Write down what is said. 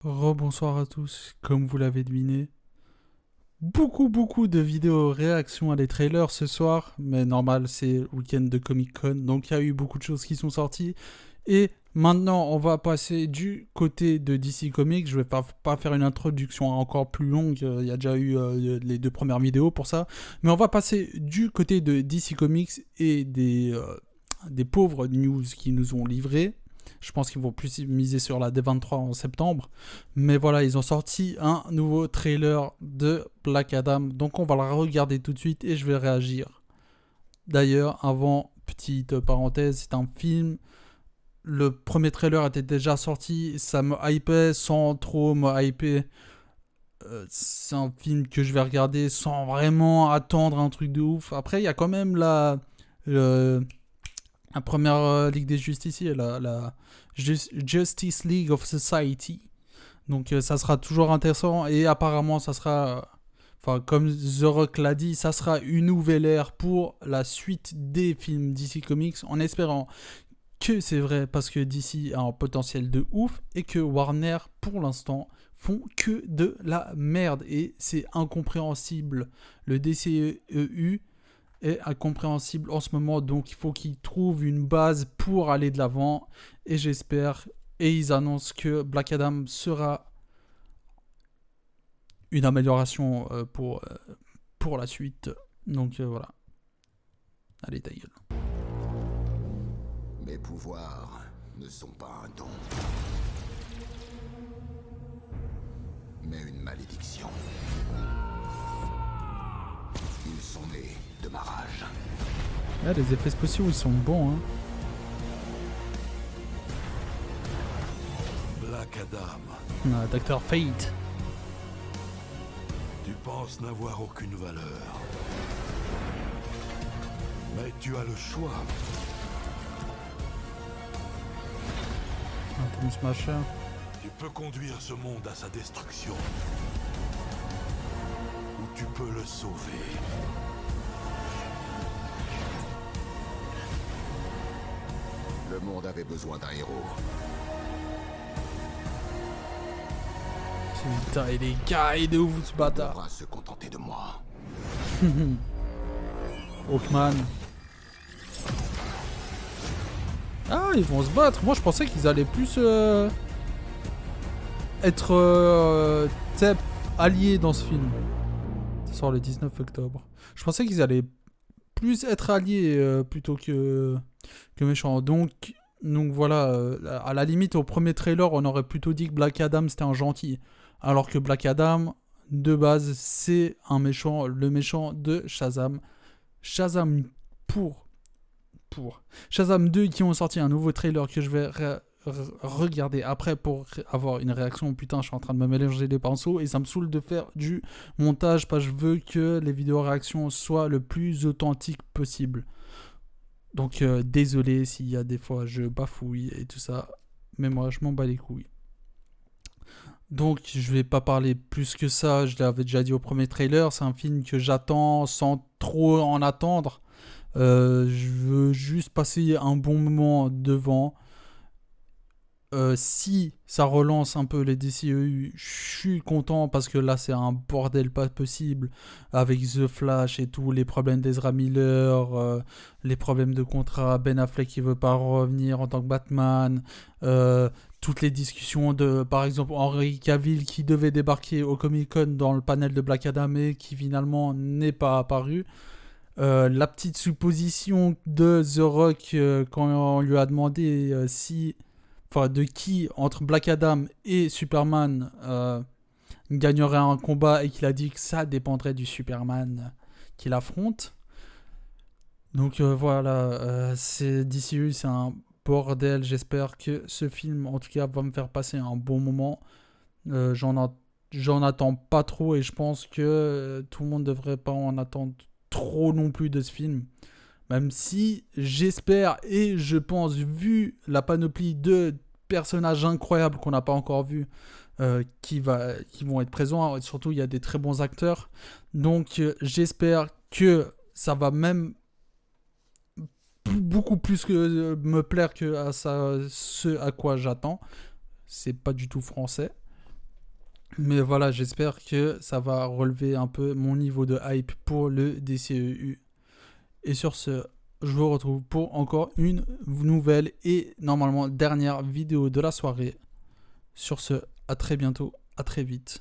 Rebonsoir à tous, comme vous l'avez deviné. Beaucoup de vidéos réactions à les trailers ce soir, mais normal, c'est le week-end de Comic Con, donc il y a eu beaucoup de choses qui sont sorties. Et maintenant, on va passer du côté de DC Comics. Je vais pas faire une introduction encore plus longue, il y a déjà eu les deux premières vidéos pour ça. Mais on va passer du côté de DC Comics et des pauvres news qui nous ont livrés. Je pense qu'ils vont plus miser sur la D23 en septembre. Mais voilà, ils ont sorti un nouveau trailer de Black Adam. Donc on va le regarder tout de suite et je vais réagir. D'ailleurs, avant, petite parenthèse, c'est un film. Le premier trailer était déjà sorti. Ça me hypait sans trop me hyper. C'est un film que je vais regarder sans vraiment attendre un truc de ouf. Après, il y a quand même la première Ligue des Justiciers, la Justice League of Society. Donc ça sera toujours intéressant et apparemment ça sera, enfin comme The Rock l'a dit, ça sera une nouvelle ère pour la suite des films DC Comics en espérant que c'est vrai parce que DC a un potentiel de ouf et que Warner pour l'instant font que de la merde et c'est incompréhensible. Le DCEU est incompréhensible en ce moment, donc il faut qu'ils trouvent une base pour aller de l'avant et j'espère, et ils annoncent que Black Adam sera une amélioration pour la suite. Donc voilà. Allez, ta gueule. Mes pouvoirs ne sont pas un don, mais une malédiction. Ils sont nés de ma rage. Là, les effets spéciaux, ils sont bons. Hein. Black Adam, Dr. Fate. tu penses n'avoir aucune valeur. Mais tu as le choix. Tommy Smasher. Tu peux conduire ce monde à sa destruction. Ou tu peux le sauver. Le monde avait besoin d'un héros. Putain, et les gars, il est où ce Il bâtard? devra se contenter de moi. Hawkman. Ah, ils vont se battre. Moi, je pensais qu'ils allaient plus être alliés dans ce film. Ça sort le 19 octobre. Je pensais qu'ils allaient plus être alliés plutôt que méchants. Donc voilà, à la limite, au premier trailer, on aurait plutôt dit que Black Adam c'était un gentil. Alors que Black Adam, de base, c'est un méchant, le méchant de Shazam. Shazam pour Shazam 2 qui ont sorti un nouveau trailer que je vais regarder après pour avoir une réaction. Putain, je suis en train de me mélanger les pinceaux et ça me saoule de faire du montage parce que je veux que les vidéos réactions soient le plus authentiques possible. Donc désolé s'il y a des fois je bafouille et tout ça, mais moi je m'en bats les couilles. Donc je vais pas parler plus que ça, je l'avais déjà dit au premier trailer, c'est un film que j'attends sans trop en attendre. Je veux juste passer un bon moment devant. Si ça relance un peu les DCEU, je suis content parce que là c'est un bordel pas possible avec The Flash et tout, les problèmes d'Ezra Miller, les problèmes de contrat, Ben Affleck qui veut pas revenir en tant que Batman, toutes les discussions de par exemple Henry Cavill qui devait débarquer au Comic Con dans le panel de Black Adam et qui finalement n'est pas apparu. La petite supposition de The Rock quand on lui a demandé si enfin de qui entre Black Adam et Superman gagnerait un combat et qu'il a dit que ça dépendrait du Superman qu'il affronte. Donc voilà, c'est DCU, c'est un bordel. J'espère que ce film, en tout cas, va me faire passer un bon moment. J'en attends pas trop et je pense que tout le monde devrait pas en attendre trop non plus de ce film. Même si j'espère et je pense, vu la panoplie de personnages incroyables qu'on n'a pas encore vus, qui vont être présents, et surtout il y a des très bons acteurs. Donc j'espère que ça va même beaucoup plus que me plaire que à ça, ce à quoi j'attends. C'est pas du tout français. Mais voilà, j'espère que ça va relever un peu mon niveau de hype pour le DCEU. Et sur ce, je vous retrouve pour encore une nouvelle et normalement dernière vidéo de la soirée. Sur ce, à très bientôt, à très vite.